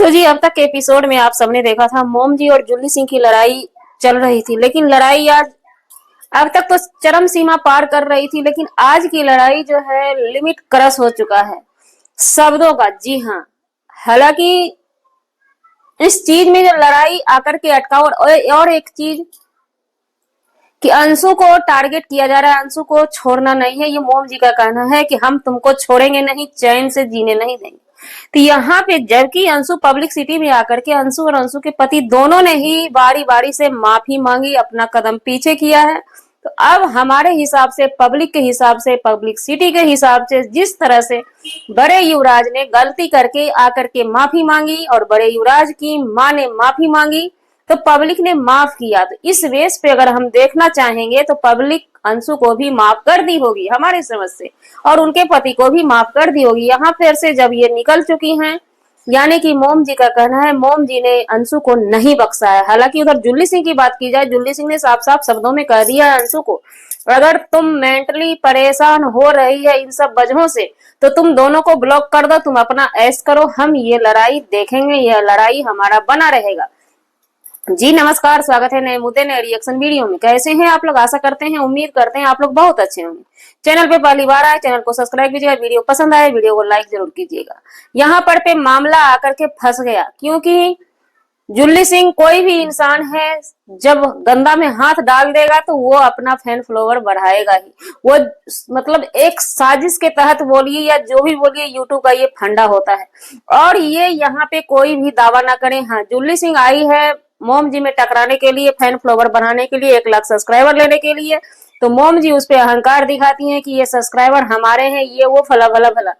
तो जी अब तक के एपिसोड में आप सबने देखा था मोम जी और जुल्ली सिंह की लड़ाई चल रही थी, लेकिन लड़ाई आज अब तक तो चरम सीमा पार कर रही थी, लेकिन आज की लड़ाई जो है लिमिट क्रॉस हो चुका है शब्दों का। जी हाँ, हालांकि इस चीज में जो लड़ाई आकर के अटका और एक चीज कि अंशु को टारगेट किया जा रहा है, अंशु को छोड़ना नहीं है। ये मोम जी का कहना है कि हम तुमको छोड़ेंगे नहीं, चैन से जीने नहीं देंगे। तो यहाँ पे जबकि अंशु पब्लिक सिटी में आकर के अंशु और अंशु के पति दोनों ने ही बारी बारी से माफी मांगी, अपना कदम पीछे किया है। तो अब हमारे हिसाब से, पब्लिक के हिसाब से, पब्लिक सिटी के हिसाब से, जिस तरह से बड़े युवराज ने गलती करके आकर के माफी मांगी और बड़े युवराज की मां ने माफी मांगी तो पब्लिक ने माफ किया, तो इस बेस पे अगर हम देखना चाहेंगे तो पब्लिक अंशु को भी माफ कर दी होगी हमारे समझ से, और उनके पति को भी माफ कर दी होगी। यहाँ फिर से जब ये निकल चुकी हैं, यानी कि मोम जी का कहना है मोम जी ने अंशु को नहीं बख्शा है। हालांकि उधर जुल्ली सिंह की बात की जाए, जुल्ली सिंह ने साफ साफ शब्दों में कह दिया है अंशु को, अगर तुम मेंटली परेशान हो रही है इन सब वजहों से तो तुम दोनों को ब्लॉक कर दो, तुम अपना ऐश करो, हम ये लड़ाई देखेंगे, यह लड़ाई हमारा बना रहेगा। जी नमस्कार, स्वागत है नए मुद्दे नए रिएक्शन वीडियो में। कैसे हैं आप लोग? आशा करते हैं, उम्मीद करते हैं आप लोग बहुत अच्छे होंगे। चैनल पे पहली बार आए, चैनल को सब्सक्राइब कीजिएगा, वीडियो पसंद आए वीडियो को लाइक जरूर कीजिएगा। यहाँ पर पे मामला आकर के फंस गया, क्योंकि जुल्ली सिंह कोई भी इंसान है जब गंदा में हाथ डाल देगा तो वो अपना फैन फॉलोवर बढ़ाएगा ही। वो मतलब एक साजिश के तहत बोलिए या जो भी बोलिए, यूट्यूब का ये फंडा होता है। और ये यहाँ पे कोई भी दावा ना करे। हाँ, जुल्ली सिंह आई है मोम जी में टकराने के लिए, फैन फॉलोवर बनाने के लिए, 1 लाख सब्सक्राइबर लेने के लिए, तो मोम जी उस पर अहंकार दिखाती हैं कि ये सब्सक्राइबर हमारे हैं, ये वो फला फला फला।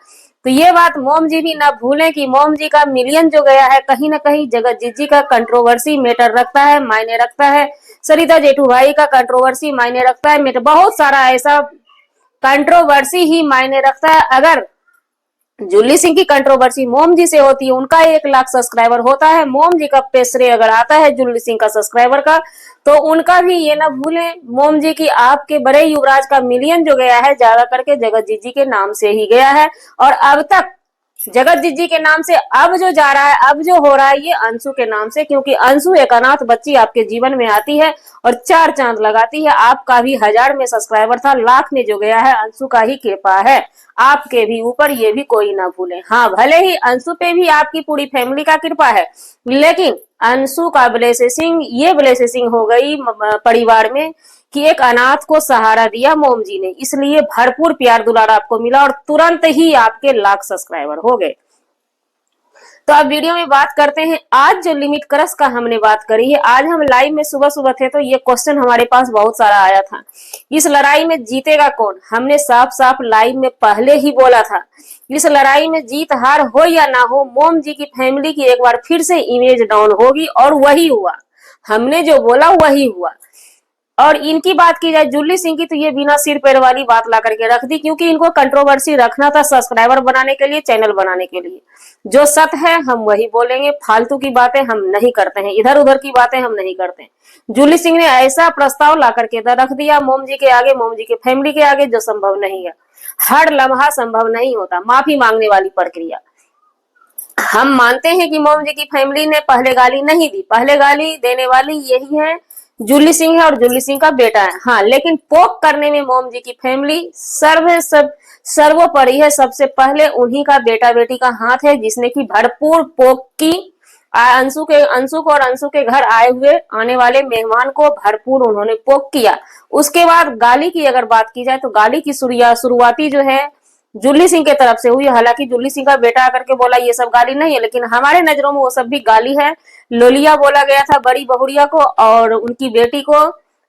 तो ये बात मोम जी भी ना भूलें कि मोम जी का मिलियन जो गया है कहीं ना कहीं जगत जीत का कंट्रोवर्सी मैटर रखता है, मायने रखता है। सरिता जेठू भाई का कंट्रोवर्सी मायने रखता है, बहुत सारा ऐसा कंट्रोवर्सी ही मायने रखता है। अगर जुल्ली सिंह की कंट्रोवर्सी मोम जी से होती है, उनका 1 लाख सब्सक्राइबर होता है, मोम जी का पेशरे अगर आता है जुल्ली सिंह का सब्सक्राइबर का, तो उनका भी ये ना भूलें मोम जी की आपके बड़े युवराज का मिलियन जो गया है ज्यादा करके जगत जी के नाम से ही गया है। और अब तक जगत जी के नाम से अब जो जा रहा है, अब जो हो रहा है, ये अंशु के नाम से, क्योंकि अंशु एक अनाथ बच्ची आपके जीवन में आती है और 4 चांद लगाती है। आपका भी 1000 में सब्सक्राइबर था, लाख में जो गया है अंशु का ही कृपा है आपके भी ऊपर, ये भी कोई ना भूले। हाँ, भले ही अंशु पे भी आपकी पूरी फैमिली का कृपा है, लेकिन अंशु का ब्लेसिंग, ये ब्लेसिंग हो गई परिवार में कि एक अनाथ को सहारा दिया मोम जी ने, इसलिए भरपूर प्यार दुलार आपको मिला और तुरंत ही आपके 1 लाख सब्सक्राइबर हो गए। तो अब वीडियो में बात करते हैं, आज जो लिमिट क्रॉस का हमने बात करी है, आज हम लाइव में सुबह सुबह थे तो ये क्वेश्चन हमारे पास बहुत सारा आया था, इस लड़ाई में जीतेगा कौन। हमने साफ साफ लाइव में पहले ही बोला था, इस लड़ाई में जीत हार हो या ना हो, मोम जी की फैमिली की एक बार फिर से इमेज डाउन होगी, और वही हुआ। हमने जो बोला वही हुआ। और इनकी बात की जाए जुल्ली सिंह की, तो ये बिना सिर पैर वाली बात ला करके रख दी, क्योंकि इनको कंट्रोवर्सी रखना था सब्सक्राइबर बनाने के लिए, चैनल बनाने के लिए। जो सत्य है हम वही बोलेंगे, फालतू की बातें हम नहीं करते हैं, इधर उधर की बातें हम नहीं करते हैं। जुल्ली सिंह ने ऐसा प्रस्ताव ला करके रख दिया मोम जी के आगे, मोम जी के फैमिली के आगे, जो संभव नहीं है, हर लम्हा संभव नहीं होता। माफी मांगने वाली प्रक्रिया, हम मानते हैं कि मोम जी की फैमिली ने पहले गाली नहीं दी, पहले गाली देने वाली यही है जुल्ली सिंह है और जुल्ली सिंह का बेटा है। हाँ, लेकिन पोक करने में मोम जी की फैमिली सर्वोपरि है, सबसे पहले उन्हीं का बेटा बेटी का हाथ है, जिसने की भरपूर पोक की। अंशु को और अंशु के घर आए हुए आने वाले मेहमान को भरपूर उन्होंने पोक किया। उसके बाद गाली की अगर बात की जाए तो गाली की शुरुआती जो है जुल्ली सिंह के तरफ से हुई। हालांकि जुल्ली सिंह का बेटा आकर के बोला ये सब गाली नहीं है, लेकिन हमारे नजरों में वो सब भी गाली है। लोलिया बोला गया था बड़ी बहुरिया को, और उनकी बेटी को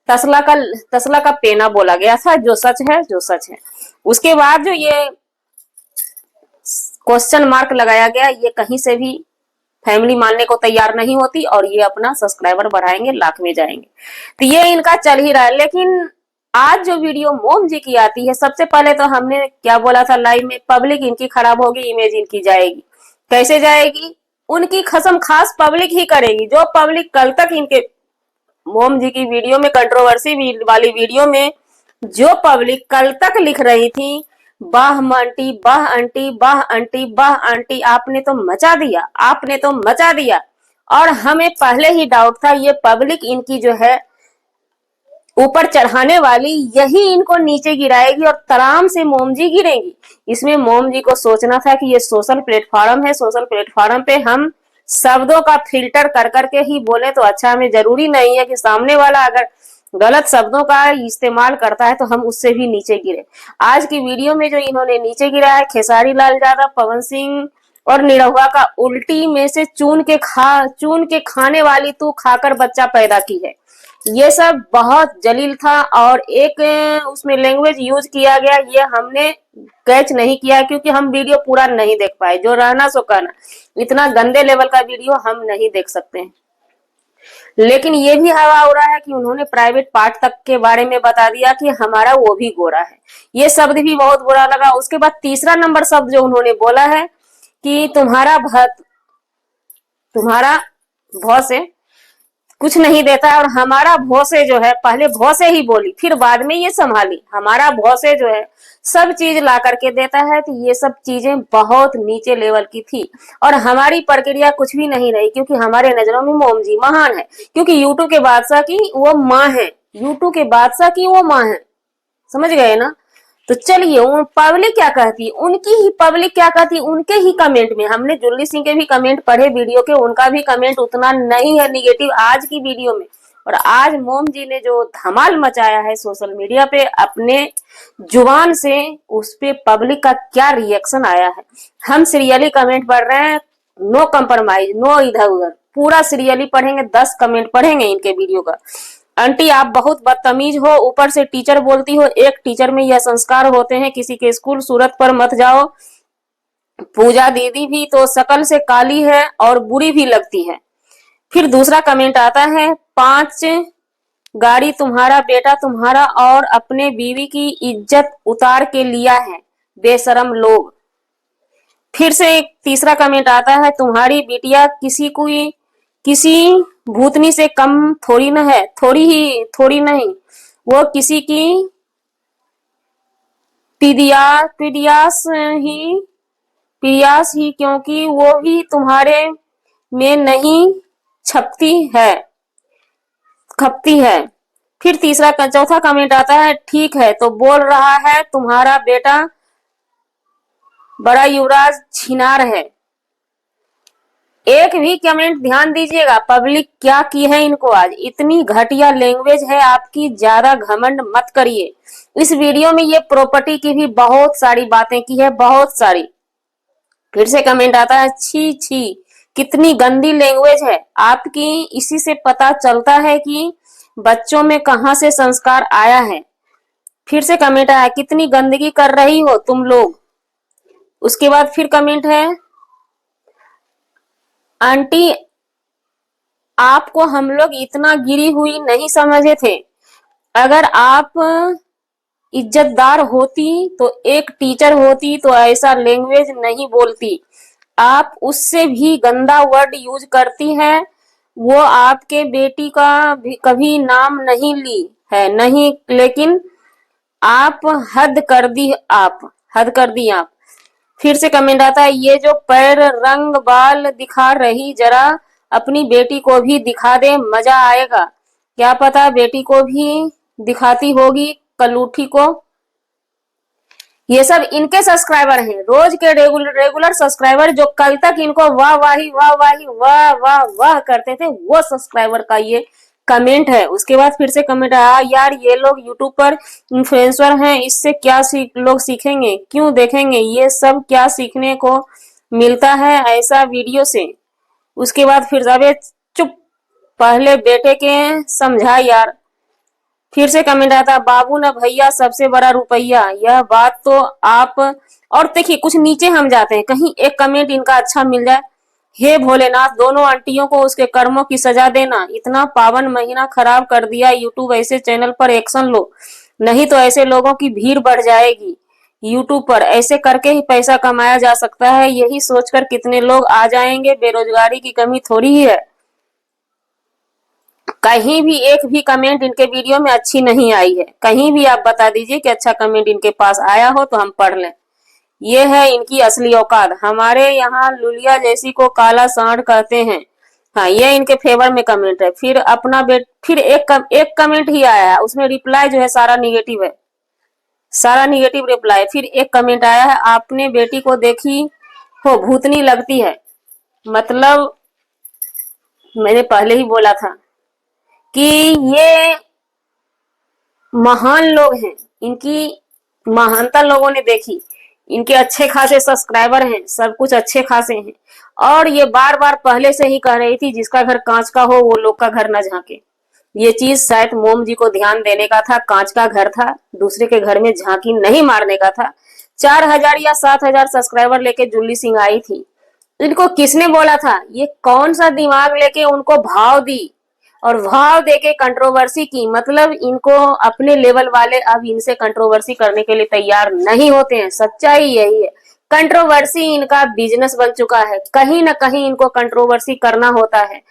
तसला का पेना बोला गया था, जो सच है, जो सच है। उसके बाद जो ये क्वेश्चन मार्क लगाया गया, ये कहीं से भी फैमिली मानने को तैयार नहीं होती, और ये अपना सब्सक्राइबर बढ़ाएंगे, लाख में जाएंगे, तो ये इनका चल ही रहा है। लेकिन आज जो वीडियो मोम जी की आती है, सबसे पहले तो हमने क्या बोला था लाइव में, पब्लिक इनकी खराब होगी, इमेज इनकी जाएगी। कैसे जाएगी? उनकी कसम खास पब्लिक ही करेगी। जो पब्लिक कल तक इनके मोम जी की वीडियो में, कंट्रोवर्सी वाली वीडियो में जो पब्लिक कल तक लिख रही थी वाह आंटी, वाह आंटी, वाह आंटी, वाह आंटी, आपने तो मचा दिया, आपने तो मचा दिया। और हमें पहले ही डाउट था ये पब्लिक इनकी जो है ऊपर चढ़ाने वाली, यही इनको नीचे गिराएगी और तराम से मोम जी गिरेंगी। इसमें मोम जी को सोचना था कि ये सोशल प्लेटफॉर्म है, सोशल प्लेटफॉर्म पे हम शब्दों का फिल्टर कर करके ही बोले तो अच्छा। हमें जरूरी नहीं है कि सामने वाला अगर गलत शब्दों का इस्तेमाल करता है तो हम उससे भी नीचे गिरे। आज की वीडियो में जो इन्होंने नीचे गिरा है खेसारी लाल यादव, पवन सिंह और निरहुआ का, उल्टी में से चून के खाने वाली तू खाकर बच्चा पैदा की है। ये सब बहुत जलील था और एक उसमें लैंग्वेज यूज किया गया, ये हमने कैच नहीं किया क्योंकि हम वीडियो पूरा नहीं देख पाए। जो रहना सो कहना, इतना गंदे लेवल का वीडियो हम नहीं देख सकते हैं। लेकिन ये भी हवा हो रहा है कि उन्होंने प्राइवेट पार्ट तक के बारे में बता दिया कि हमारा वो भी गोरा है। ये शब्द भी बहुत बुरा लगा। उसके बाद तीसरा नंबर शब्द जो उन्होंने बोला है कि तुम्हारा भौसे कुछ नहीं देता है, और हमारा भौसे जो है, पहले भौसे ही बोली फिर बाद में ये संभाली, हमारा भौसे जो है सब चीज ला करके देता है। तो ये सब चीजें बहुत नीचे लेवल की थी और हमारी प्रक्रिया कुछ भी नहीं रही क्योंकि हमारे नजरों में मोम जी महान है, क्योंकि यूट्यूब के बादशाह की वो माँ है, यूट्यूब के बादशाह की वो माँ है। समझ गए ना? तो चलिए पब्लिक क्या कहती है, उनकी ही पब्लिक क्या कहती है, उनके ही कमेंट में हमने जुल्ली सिंह के भी कमेंट पढ़े वीडियो के, उनका भी कमेंट उतना नहीं है निगेटिव आज की वीडियो में। और आज मोम जी ने जो धमाल मचाया है सोशल मीडिया पे अपने जुबान से, उस पे पब्लिक का क्या रिएक्शन आया है। हम सीरियली कमेंट पढ़ रहे हैं, नो कंप्रोमाइज, नो इधर उधर, पूरा सीरियली पढ़ेंगे, 10 कमेंट पढ़ेंगे इनके वीडियो का। आंटी आप बहुत बदतमीज हो, ऊपर से टीचर बोलती हो, एक टीचर में यह संस्कार होते हैं किसी के स्कूल सूरत पर मत जाओ। पूजा दीदी भी तो शकल से काली है और बुरी भी लगती है। फिर दूसरा कमेंट आता है, 5 गाड़ी तुम्हारा बेटा तुम्हारा और अपने बीवी की इज्जत उतार के लिया है, बेशरम लोग। फिर से एक तीसरा कमेंट आता है, तुम्हारी बिटिया किसी भूतनी से कम थोड़ी न है, थोड़ी नहीं, वो किसी की पिडियास ही क्योंकि वो भी तुम्हारे में नहीं खपती है। फिर चौथा कमेंट आता है, ठीक है तो बोल रहा है तुम्हारा बेटा बड़ा युवराज छिनार है। एक भी कमेंट ध्यान दीजिएगा, पब्लिक क्या की है इनको आज, इतनी घटिया लैंग्वेज है आपकी, ज्यादा घमंड मत करिए। इस वीडियो में ये प्रॉपर्टी की भी बहुत सारी बातें की है, बहुत सारी। फिर से कमेंट आता है, छी छी कितनी गंदी लैंग्वेज है आपकी, इसी से पता चलता है कि बच्चों में कहां से संस्कार आया है। फिर से कमेंट आया, कितनी गंदगी कर रही हो तुम लोग। उसके बाद फिर कमेंट है, आंटी आपको हम लोग इतना गिरी हुई नहीं समझे थे, अगर आप इज्जतदार होती तो एक टीचर होती तो ऐसा लैंग्वेज नहीं बोलती। आप उससे भी गंदा वर्ड यूज करती है। वो आपके बेटी का भी कभी नाम नहीं ली है, नहीं, लेकिन आप हद कर दी आप। फिर से कमेंट आता है, ये जो पैर रंग बाल दिखा रही, जरा अपनी बेटी को भी दिखा दे, मजा आएगा। क्या पता बेटी को भी दिखाती होगी कलूठी को। ये सब इनके सब्सक्राइबर हैं, रोज के रेगुलर सब्सक्राइबर, जो कल तक इनको वाह वाह करते थे, वो सब्सक्राइबर का ये कमेंट है। उसके बाद फिर से कमेंट आया, यार ये लोग यूट्यूब पर इन्फ्लुएंसर हैं, इससे क्या लोग सीखेंगे, क्यों देखेंगे, ये सब क्या सीखने को मिलता है ऐसा वीडियो से। उसके बाद फिर अबे चुप, पहले बेटे के समझा यार। फिर से कमेंट आता, बाबू न भैया सबसे बड़ा रुपया, यह बात तो आप। और देखिए कुछ नीचे हम जाते हैं, कहीं एक कमेंट इनका अच्छा मिल जाए, हे भोलेनाथ दोनों आंटियों को उसके कर्मों की सजा देना, इतना पावन महीना खराब कर दिया यूट्यूब, ऐसे चैनल पर एक्शन लो, नहीं तो ऐसे लोगों की भीड़ बढ़ जाएगी यूट्यूब पर, ऐसे करके ही पैसा कमाया जा सकता है, यही सोचकर कितने लोग आ जाएंगे, बेरोजगारी की कमी थोड़ी ही है। कहीं भी एक भी कमेंट इनके वीडियो में अच्छी नहीं आई है, कहीं भी आप बता दीजिए कि अच्छा कमेंट इनके पास आया हो तो हम पढ़ लें। ये है इनकी असली औकात। हमारे यहाँ लुलिया जैसी को काला सांड कहते हैं। हाँ, ये इनके फेवर में कमेंट है। फिर अपना फिर एक कमेंट ही आया है, उसमें रिप्लाई जो है सारा निगेटिव है, सारा निगेटिव रिप्लाई। फिर एक कमेंट आया है, आपने बेटी को देखी हो भूतनी लगती है। मतलब मैंने पहले ही बोला था कि ये महान लोग हैं, इनकी महानता लोगों ने देखी। इनके अच्छे खासे सब्सक्राइबर हैं, सब कुछ अच्छे खासे हैं, और ये बार बार पहले से ही कह रही थी जिसका घर कांच का हो वो लोग का घर न झांके। ये चीज शायद मोम जी को ध्यान देने का था। कांच का घर था, दूसरे के घर में झांकी नहीं मारने का था। 4,000 या 7,000 सब्सक्राइबर लेके जुल्ली सिंह आई थी। इनको किसने बोला था? ये कौन सा दिमाग लेके उनको भाव दी और भाव देके कंट्रोवर्सी की। मतलब इनको अपने लेवल वाले अब इनसे कंट्रोवर्सी करने के लिए तैयार नहीं होते हैं। सच्चाई यही है, कंट्रोवर्सी इनका बिजनेस बन चुका है। कहीं ना कहीं इनको कंट्रोवर्सी करना होता है।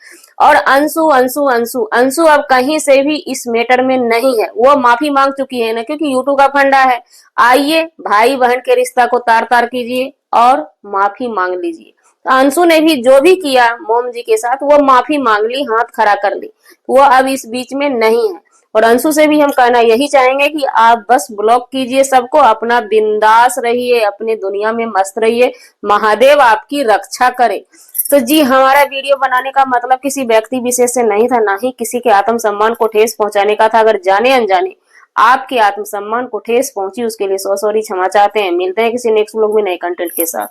और अंशु अंशु अंशु अंशु अब कहीं से भी इस मैटर में नहीं है। वो माफी मांग चुकी है ना, क्योंकि यूट्यूब का फंडा है। आइए भाई बहन के रिश्ता को तार तार कीजिए और माफी मांग लीजिए। तो अंशु ने भी जो भी किया मोम जी के साथ, वो माफी मांग ली, हाथ खड़ा कर ली। वो अब इस बीच में नहीं है। और अंशु से भी हम कहना यही चाहेंगे कि आप बस ब्लॉक कीजिए सबको, अपना बिंदास रहिए, अपने दुनिया में मस्त रहिए, महादेव आपकी रक्षा करे। तो जी, हमारा वीडियो बनाने का मतलब किसी व्यक्ति विशेष से नहीं था, ना ही किसी के आत्मसम्मान को ठेस पहुंचाने का था। अगर जाने अनजाने आपके आत्मसम्मान को ठेस पहुंची उसके लिए सॉरी क्षमा चाहते हैं। मिलते हैं किसी नेक्स्ट व्लॉग में नए कंटेंट के साथ।